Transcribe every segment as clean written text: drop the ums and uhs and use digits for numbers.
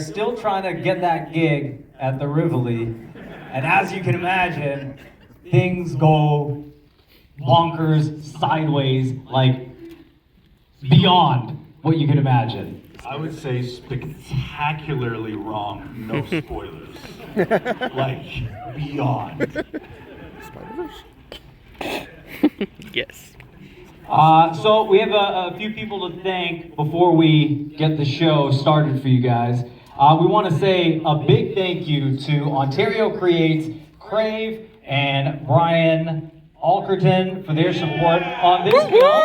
still trying to get that gig at the Rivoli. And as you can imagine, things go bonkers, sideways, like beyond what you can imagine. I would say spectacularly wrong, no spoilers. Like, beyond. Yes. So we have a few people to thank before we get the show started for you guys. We want to say a big thank you to Ontario Creates, Crave, and Brian Alkerton for their support on this film.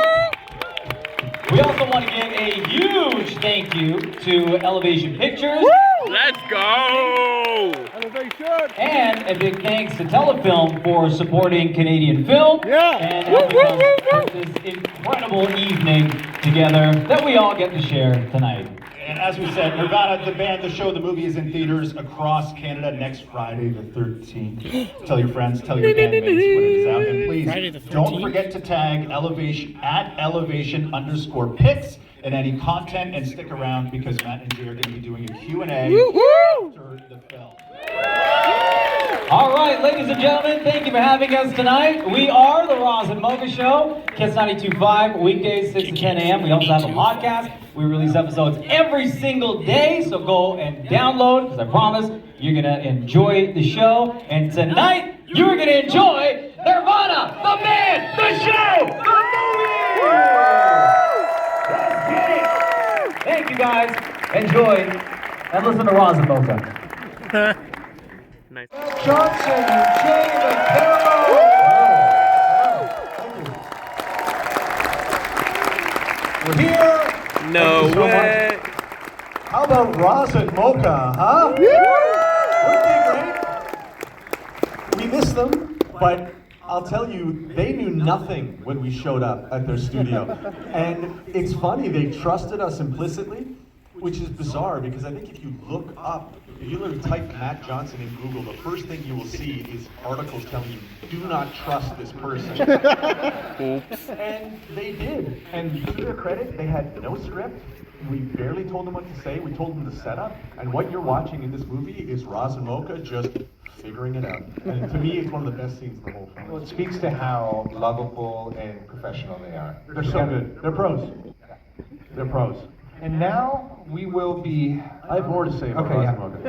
We also want to give a huge thank you to Elevation Pictures. Let's go! Elevation! And a big thanks to Telefilm for supporting Canadian film. Yeah. And helping us put this incredible evening together that we all get to share tonight. And as we said, Nirvana, the band, the show, the movie is in theaters across Canada next Friday the 13th. Tell your friends, tell your bandmates when it is out. And please, don't forget to tag Elevation at Elevation_Pics in any content, and stick around because Matt and Jay are going to be doing a Q&A after the film. All right, ladies and gentlemen, thank you for having us tonight. We are the Ross and Mocha Show, Kiss 92.5, weekdays 6 to 10 a.m. We also have a podcast. We release episodes every single day, so go and download, because I promise you're going to enjoy the show. And tonight, you're going to enjoy Nirvana, the band, the show, the movie! Let's get it! Thank you, guys. Enjoy, and listen to Ross and Mocha. Nice. Johnson and Jay McCarrol! We're here. No so way. How about Ross and Mocha, huh? Weren't they great? We missed them, but I'll tell you, they knew nothing when we showed up at their studio. And it's funny, they trusted us implicitly, which is bizarre because I think if you look up, if you literally type Matt Johnson in Google, the first thing you will see is articles telling you, do not trust this person. Oops. And they did. And to their credit, they had no script. We barely told them what to say. We told them the setup. And what you're watching in this movie is Ross and Mocha just figuring it out. And to me, it's one of the best scenes in the whole film. Well, it speaks to how lovable and professional they are. They're so good. They're pros. They're pros. And now we will be... I have more to say about Ross and Mocha.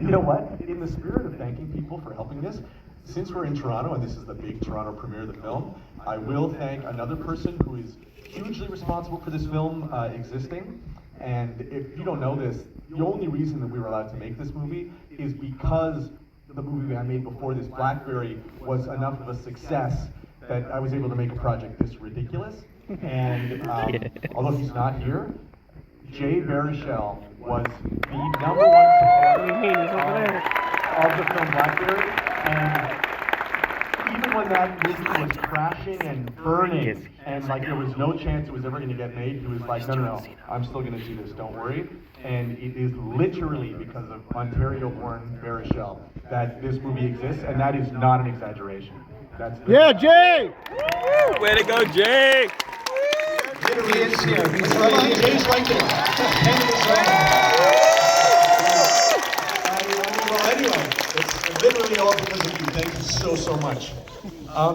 You know what? In the spirit of thanking people for helping this, since we're in Toronto, and this is the big Toronto premiere of the film, I will thank another person who is hugely responsible for this film existing. And if you don't know this, the only reason that we were allowed to make this movie is because the movie I made before this, Blackberry, was enough of a success that I was able to make a project this ridiculous. And although he's not here, Jay Baruchel was the number one supporter of the film Blackberry. And even when that movie was crashing and burning, and like there was no chance it was ever going to get made, he was like, no, I'm still going to do this, don't worry. And it is literally because of Ontario-born Baruchel that this movie exists, and that is not an exaggeration. That's Yeah, Jay! Way to go, Jay! Literally, it's here. He's right here. Jay's right there. Well, anyway, it's literally all because of you. Thank you so much.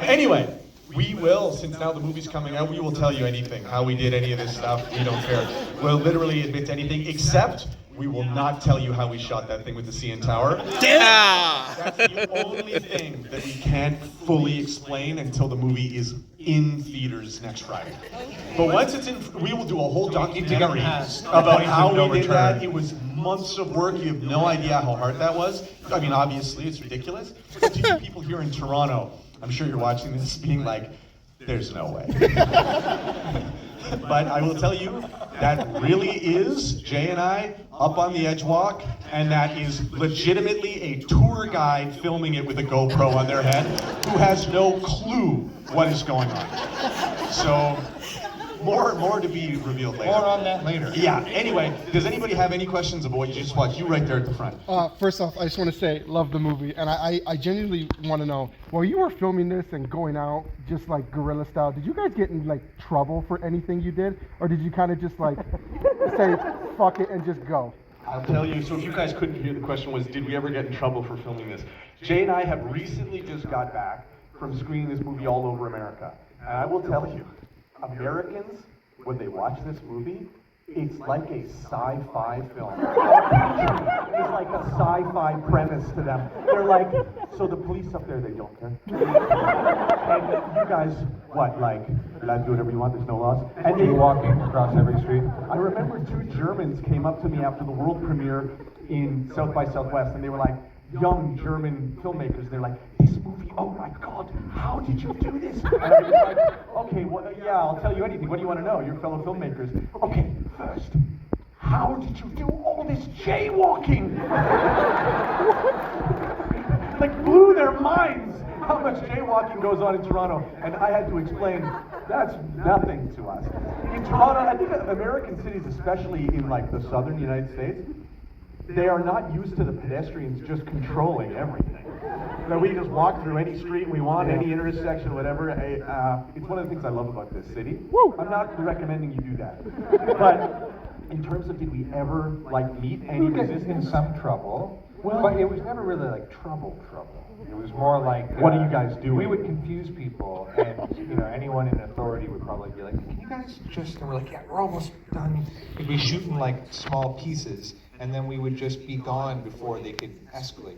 Anyway, we will, since now the movie's coming out, we will tell you anything. How we did any of this stuff, we don't care. We'll literally admit to anything, except we will not tell you how we shot that thing with the CN Tower. Yeah! That's the only thing that we can't fully explain until the movie is in theaters next Friday. But once it's in, we will do a whole documentary about how we did that. It was months of work. You have no idea how hard that was. I mean, obviously, it's ridiculous. But to you people here in Toronto, I'm sure you're watching this being like, there's no way. But I will tell you, that really is Jay and I up on the edge walk, and that is legitimately a tour guide filming it with a GoPro on their head who has no clue what is going on. So More to be revealed later. More on that later. Yeah. Anyway, does anybody have any questions about what you just watched? You right there at the front. First off, I just want to say, love the movie, and I genuinely want to know, while you were filming this and going out just like guerrilla style, did you guys get in like trouble for anything you did, or did you kind of just like say fuck it and just go? I'll tell you, so if you guys couldn't hear, the question was, did we ever get in trouble for filming this? Jay and I have recently just got back from screening this movie all over America. And I will tell you, Americans, when they watch this movie, it's like a sci-fi film. It's like a sci-fi premise to them. They're like, so the police up there, they don't care. And you guys, what, like, you're allowed to do whatever you want, there's no laws? And they walking across every street. I remember 2 Germans came up to me after the world premiere in South by Southwest, and they were like, young German filmmakers, they're like, this movie, oh my God, how did you do this? And I was like, okay, well, yeah, I'll tell you anything. What do you want to know? You're fellow filmmakers. Okay, first, how did you do all this jaywalking? Like, blew their minds how much jaywalking goes on in Toronto. And I had to explain, that's nothing to us. In Toronto, I think American cities, especially in like the southern United States, they are not used to the pedestrians just controlling everything. That we just walk through any street we want, any intersection, whatever. It's one of the things I love about this city. Woo! I'm not recommending you do that. But in terms of, did we ever like meet any resistance? In some trouble, Well, but it was never really like trouble. It was more like, what are you guys doing? We would confuse people, and you know, anyone in authority would probably be like, "Can you guys just?" And we're like, "Yeah, we're almost done." We'd be shooting like small pieces, and then we would just be gone before they could escalate.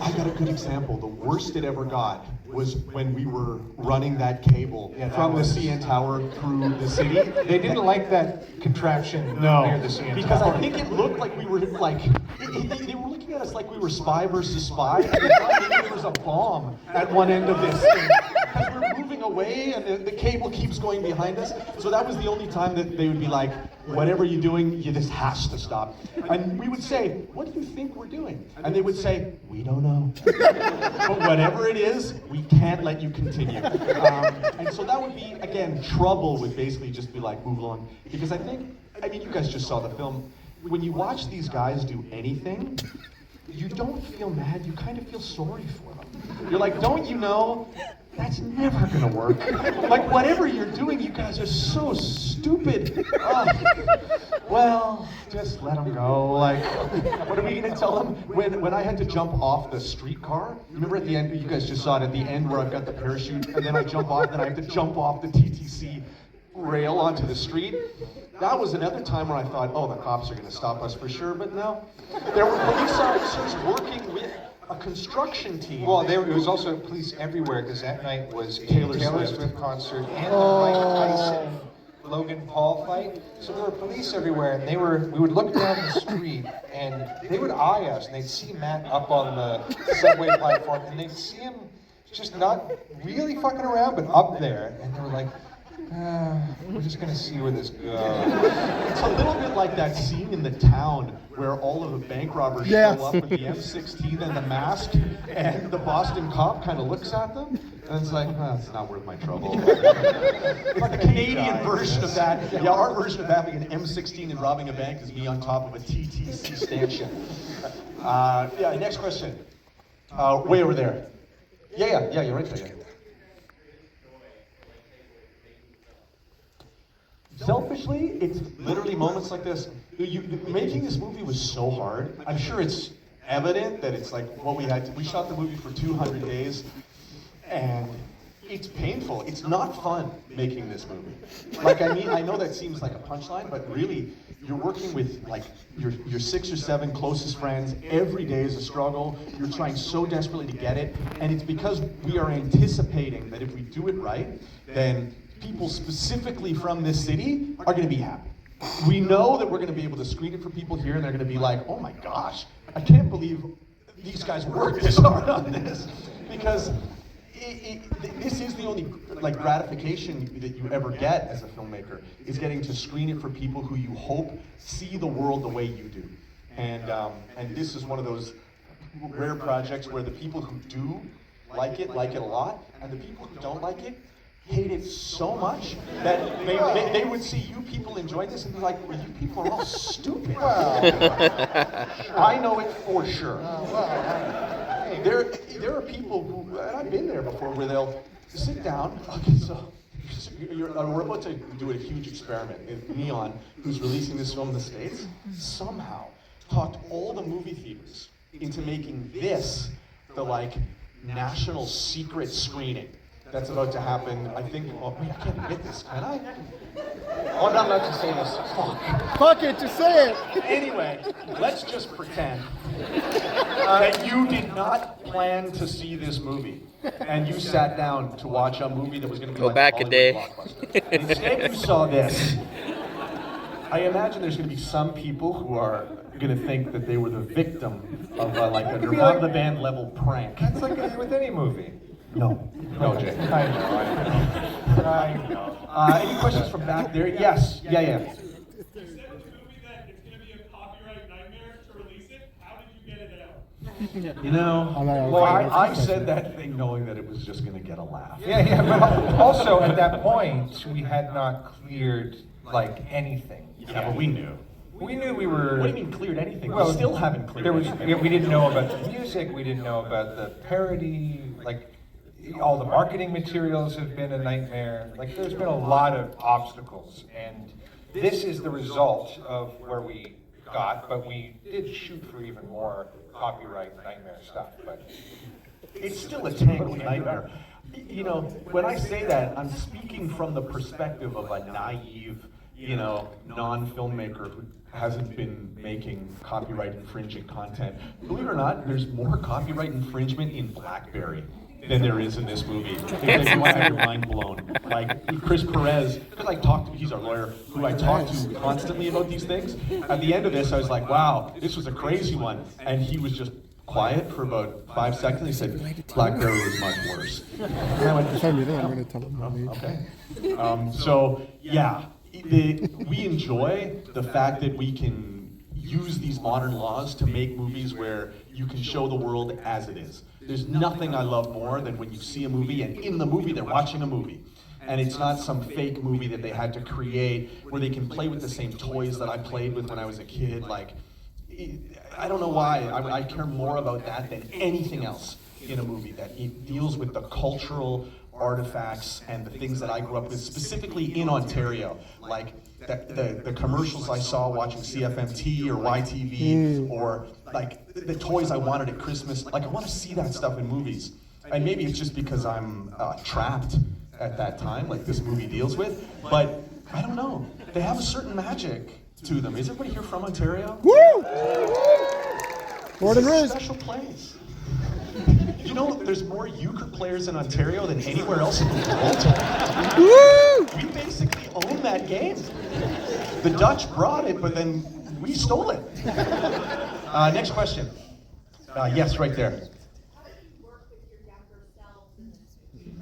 I got a good example. The worst it ever got was when we were running that cable from the CN Tower through the city. They didn't like that contraption near the CN because Tower. I think it looked like we were like, they were looking at us like we were spy versus spy. And they thought maybe there was a bomb at one end of this thing. Because we're moving away and the cable keeps going behind us. So that was the only time that they would be like, whatever you're doing, this has to stop. And we would say, what do you think we're doing? And they would say, we don't know. But whatever it is, we can't let you continue. And so that would be, again, trouble would basically just be like, move along. Because I mean, you guys just saw the film. When you watch these guys do anything, you don't feel mad, you kind of feel sorry for them. You're like, don't you know, that's never gonna work. Like, whatever you're doing, you guys are so stupid. Well, just let them go. Like, what are we gonna tell them? When I had to jump off the streetcar, remember at the end, you guys just saw it at the end where I've got the parachute, and then I jump off, then I have to jump off the TTC rail onto the street. That was another time where I thought, oh, the cops are gonna stop us for sure, but no. There were police officers working with a construction team. Well, it was also police everywhere because that night was a Taylor Taylor Swift Swift concert and the Mike Tyson Logan Paul fight. So there were police everywhere, and we would look down the street, and they would eye us, and they'd see Matt up on the subway platform, and they'd see him just not really fucking around, but up there, and they were like, we're just gonna see where this goes. It's a little bit like that scene in The Town where all of the bank robbers show up with the M16 and the mask, and the Boston cop kind of looks at them, and it's like, it's not worth my trouble. It's like the Canadian version of that. Yeah, our version of having an M16 and robbing a bank is me on top of a TTC stanchion. Yeah, next question. Way over there. Yeah, you're right there. Yeah. Selfishly, it's literally moments like this. Making this movie was so hard. I'm sure it's evident that it's like what we had to. We shot the movie for 200 days, and it's painful. It's not fun making this movie. Like, I know that seems like a punchline, but really, you're working with like your 6 or 7 closest friends. Every day is a struggle. You're trying so desperately to get it, and it's because we are anticipating that if we do it right, then people specifically from this city are going to be happy. We know that we're going to be able to screen it for people here, and they're going to be like, oh my gosh, I can't believe these guys worked this hard on this. Because this is the only like gratification that you ever get as a filmmaker, is getting to screen it for people who you hope see the world the way you do. And this is one of those rare projects where the people who do like it a lot, and the people who don't like it hate it so much that they would see you people enjoy this and be like, well, you people are all stupid. I know it for sure. There are people who, and I've been there before, where they'll sit down. Okay, so we're about to do a huge experiment. Neon, who's releasing this film in the States, somehow talked all the movie theaters into making this the like national secret screening that's about to happen. I think, oh wait, I can't admit this, can I? Oh, I'm not allowed to say this. Fuck. Fuck it, just say it. Anyway, let's just pretend that you did not plan to see this movie, and you sat down to watch a movie that was going to be Go like back a day. Blockbuster. Instead, you saw this. I imagine there's going to be some people who are going to think that they were the victim of like a Nirvana the band level prank. That's like with any movie. No, Jay. I know. Any questions from back there? Yes. Yeah. You said to the movie that it's going to be a copyright nightmare to release it. How did you get it out? You know, know. well, I said that thing knowing that it was just going to get a laugh. Yeah, but also at that point, we had not cleared like anything. Yeah, but we knew. We knew we were. What do you mean cleared anything? Well, We still haven't cleared There was. anything. We didn't know about the music. We didn't know about the parody. Like all the marketing materials have been a nightmare. Like there's been a lot of obstacles, and this is the result of where we got. But we did shoot for even more copyright nightmare stuff. But It's still a tangled nightmare. You know, when I say that, I'm speaking from the perspective of a naive, non-filmmaker who hasn't been making copyright infringing content. Believe it or not, there's more copyright infringement in BlackBerry than there is in this movie. If you want to have your mind blown. Like Chris Perez, because I talked to, he's our lawyer, who I talk to constantly about these things. At the end of this, I was like, wow, this was a crazy one. And he was just quiet for about 5 seconds. He said, BlackBerry was much worse. And I went, I'm going to tell them. okay. So, yeah, we enjoy the fact that we can use these modern laws to make movies where you can show the world as it is. There's nothing I love more than when you see a movie and in the movie they're watching a movie. And it's not some fake movie that they had to create where they can play with the same toys that I played with when I was a kid. Like, I don't know why. I care more about that than anything else in a movie, that it deals with the cultural artifacts and the things that I grew up with, specifically in Ontario. Like the commercials I saw watching CFMT or YTV, or like the toys I wanted at Christmas. Like I want to see that stuff in movies. And maybe it's just because I'm trapped at that time, like this movie deals with, but I don't know. They have a certain magic to them. Is everybody here from Ontario? Woo! Born and It's a raised. special place. You know, there's more euchre players in Ontario than anywhere else in the world. Woo! We basically own that game. The Dutch brought it, but then we stole it. Next question. Yes, right there.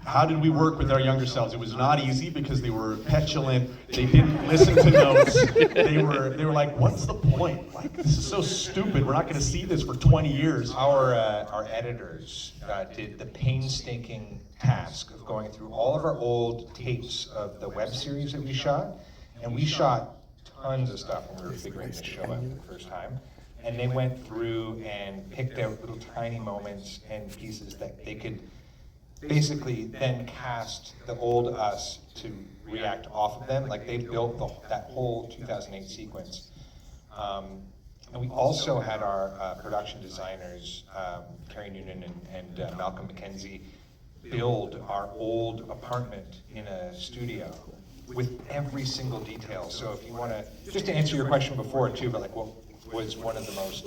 How did we work with our younger selves? It was not easy because they were petulant. They didn't listen to notes. They were like, "What's the point? Like, this is so stupid. We're not going to see this for 20 years." our editors did the painstaking task of going through all of our old tapes of the web series that we shot, and we shot tons of stuff when we were figuring this show out for the first time. And they went through and picked out little tiny moments and pieces that they could basically then cast the old us to react off of them. Like they built that whole 2008 sequence. And we also had our production designers, Carrie Noonan and Malcolm McKenzie, build our old apartment in a studio with every single detail. So if you want to, just to answer your question before too, but like what was one of the most,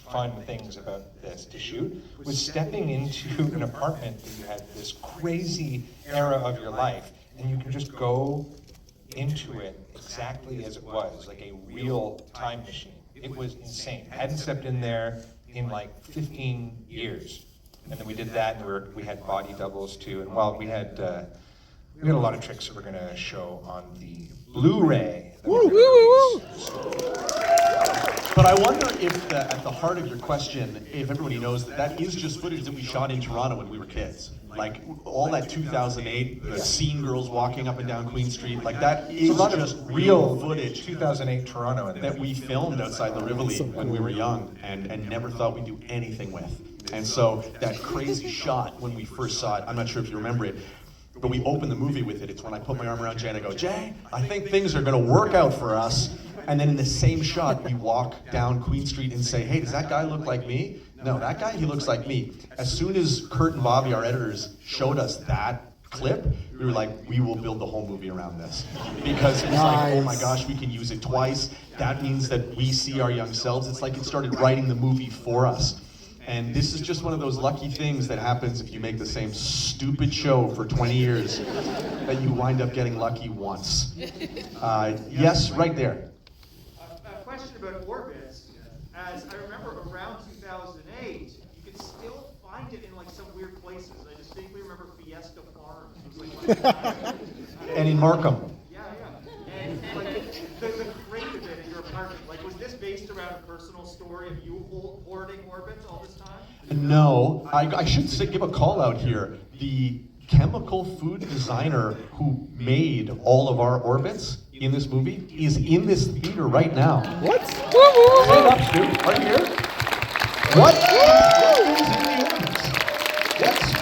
fun things about this to shoot, was stepping into an apartment that you had this crazy era of your life, and you can just go into it exactly as it was, like a real time machine. It was insane. I hadn't stepped in there in like 15 years. And then we did that, and we had body doubles too. And well, we had a lot of tricks that we're gonna show on the Blu-ray. That we're gonna release. But I wonder if at the heart of your question, if everybody knows that is just footage that we shot in Toronto when we were kids. Like all that 2008, the scene girls walking up and down Queen Street, like that is just real footage 2008 Toronto that we filmed outside the Rivoli when we were young and never thought we'd do anything with. And so that crazy shot when we first saw it, I'm not sure if you remember it, but we opened the movie with it. It's when I put my arm around Jay and I go, Jay, I think things are gonna work out for us. And then in the same shot, we walk down Queen Street and say, hey, does that guy look like me? No, that guy, he looks like me. As soon as Kurt and Bobby, our editors, showed us that clip, we were like, we will build the whole movie around this. Because it was like, oh my gosh, we can use it twice. That means that we see our young selves. It's like it started writing the movie for us. And this is just one of those lucky things that happens if you make the same stupid show for 20 years, that you wind up getting lucky once. Yes, right there. A question about orbits. As I remember around 2008, you could still find it in like some weird places. I distinctly remember Fiesta Farms. It was like And in Markham. Yeah. And like the crate of it in your apartment, like was this based around a personal story of you hoarding orbits all this time? No, I should give a call out here. The chemical food designer who made all of our orbits in this movie is in this theater right now. What? Stand up, Stu. Right here. What is in the orbits?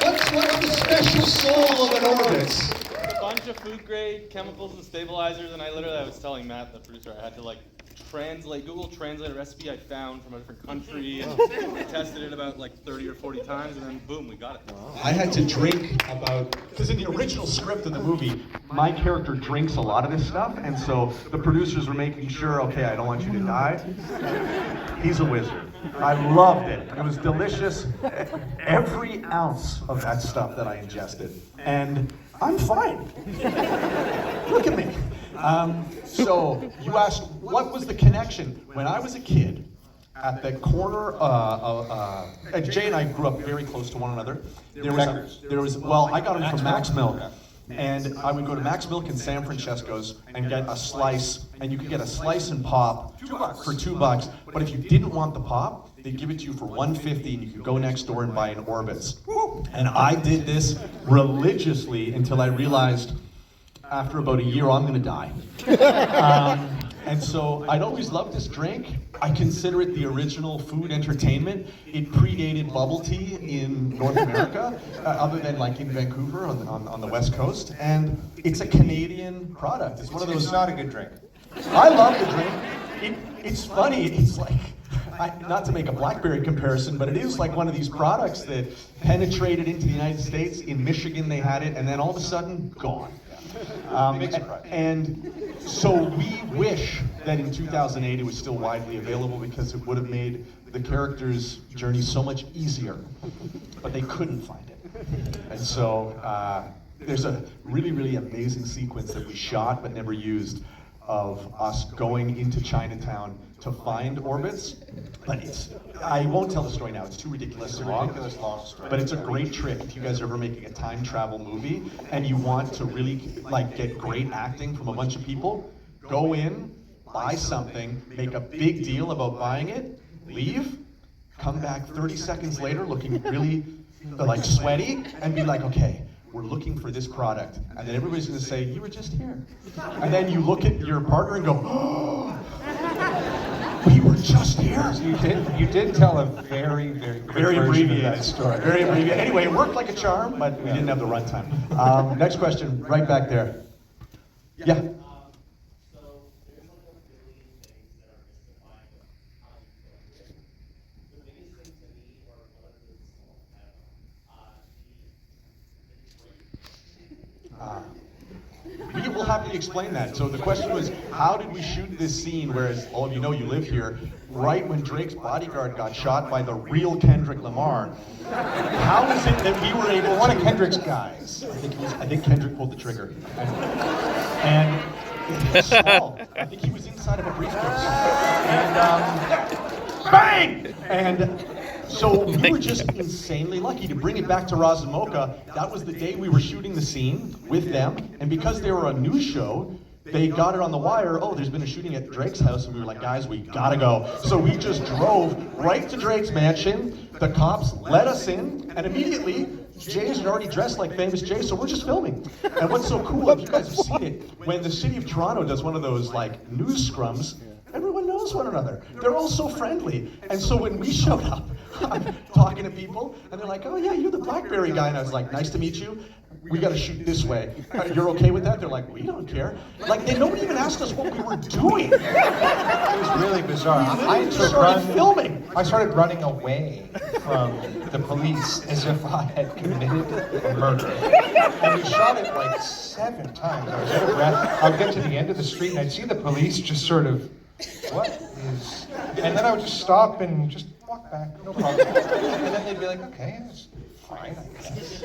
What's the special soul of an orbit? A bunch of food grade chemicals and stabilizers, and I was telling Matt, the producer, I had to like Google Translate a recipe I found from a different country, and tested it about like 30 or 40 times, and then boom, we got it. I had to drink because in the original script of the movie, my character drinks a lot of this stuff, and so the producers were making sure, okay, I don't want you to die. He's a wizard. I loved it. It was delicious. Every ounce of that stuff that I ingested. And I'm fine. Look at me. So you asked, what was the connection? When I was a kid, at the corner Jay and I grew up very close to one another. There was I got them from Max Milk. And I would go to Max Milk in San Francesco's and get a slice, and you could get a slice and pop for $2. But if you didn't want the pop, they'd give it to you for $1.50, and you could go next door and buy an Orbitz. And I did this religiously until I realized after about a year I'm gonna die. And so I'd always loved this drink. I consider it the original food entertainment. It predated bubble tea in North America, other than like in Vancouver on the West Coast. And it's a Canadian product. It's one of those. It's not a good drink. I love the drink. It's funny. It's like, not to make a BlackBerry comparison, but it is like one of these products that penetrated into the United States. In Michigan they had it, and then all of a sudden, gone. And so we wish that in 2008 it was still widely available because it would have made the characters' journey so much easier, but they couldn't find it. And so there's a really, really amazing sequence that we shot but never used of us going into Chinatown to find Orbitz, but I won't tell the story now, it's too ridiculous and long. But it's a great trick if you guys are ever making a time travel movie and you want to really like get great acting from a bunch of people. Go in, buy something, make a big deal about buying it, leave, come back 30 seconds later looking really like sweaty and be like, okay, we're looking for this product. And then everybody's gonna say, you were just here. And then you look at your partner and go, oh, we were just here. So you did tell a very, very quick version of abbreviated that story. Very abbreviated. Anyway, it worked like a charm, but we didn't have the runtime. Next question, right back there. Yeah. We will happily explain that. So the question was, how did we shoot this scene, whereas all of you know you live here, right when Drake's bodyguard got shot by the real Kendrick Lamar? How is it that we were able One of Kendrick's guys. I think Kendrick pulled the trigger. And it was small. I think he was inside of a briefcase. And bang! And so we were just insanely lucky to bring it back to Ross and Mocha. That was the day we were shooting the scene with them, and because they were a news show, they got it on the wire, oh, there's been a shooting at Drake's house, and we were like, guys, we gotta go. So we just drove right to Drake's mansion, the cops let us in, and immediately, Jay's had already dressed like famous Jay, so we're just filming. And what's so cool, if you guys have seen it, when the city of Toronto does one of those like news scrums, everyone knows one another. They're all so friendly. And so when we showed up, I'm talking to people, and they're like, oh yeah, you're the BlackBerry guy. And I was like, nice to meet you. We gotta shoot this way. You're okay with that? They're like, we don't care. Like, nobody even asked us what we were doing. It was really bizarre. I started running away from the police as if I had committed a murder. And we shot it like 7 times. I was out of breath. I would get to the end of the street and I'd see the police just sort of, what is... And then I would just stop and just walk back, no problem. And then they'd be like, okay, that's fine, I guess.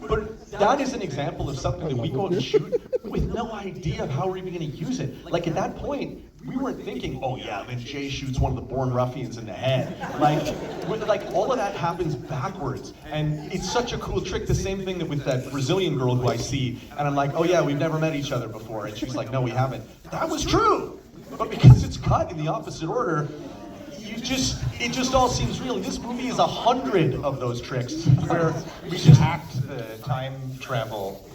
But that is an example of something that we go and shoot with no idea of how we're even going to use it. Like, at that point, we weren't thinking, oh yeah, then Jay shoots one of the Born Ruffians in the head. Like all of that happens backwards. And it's such a cool trick. The same thing that with that Brazilian girl who I see, and I'm like, oh yeah, we've never met each other before. And she's like, no, we haven't. That was true. But because it's cut in the opposite order, it just all seems real. And this movie is 100 of those tricks where we just hacked the time travel.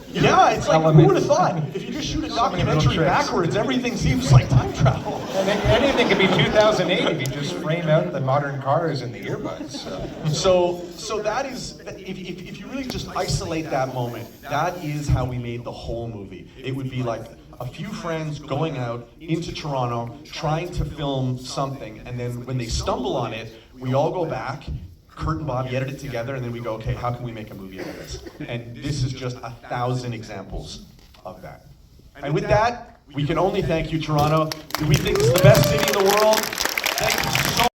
Yeah, it's like, who would have thought? If you just shoot a documentary backwards, everything seems like time travel. And anything could be 2008 if you just frame out the modern cars and the earbuds. So that is, if you really just isolate that moment, that is how we made the whole movie. It would be like a few friends going out into Toronto, trying to film something, and then when they stumble on it, we all go back, Kurt and Bobby edit it together, and then we go, okay, how can we make a movie out of this? And this is just 1,000 examples of that. And with that, we can only thank you, Toronto. We think it's the best city in the world.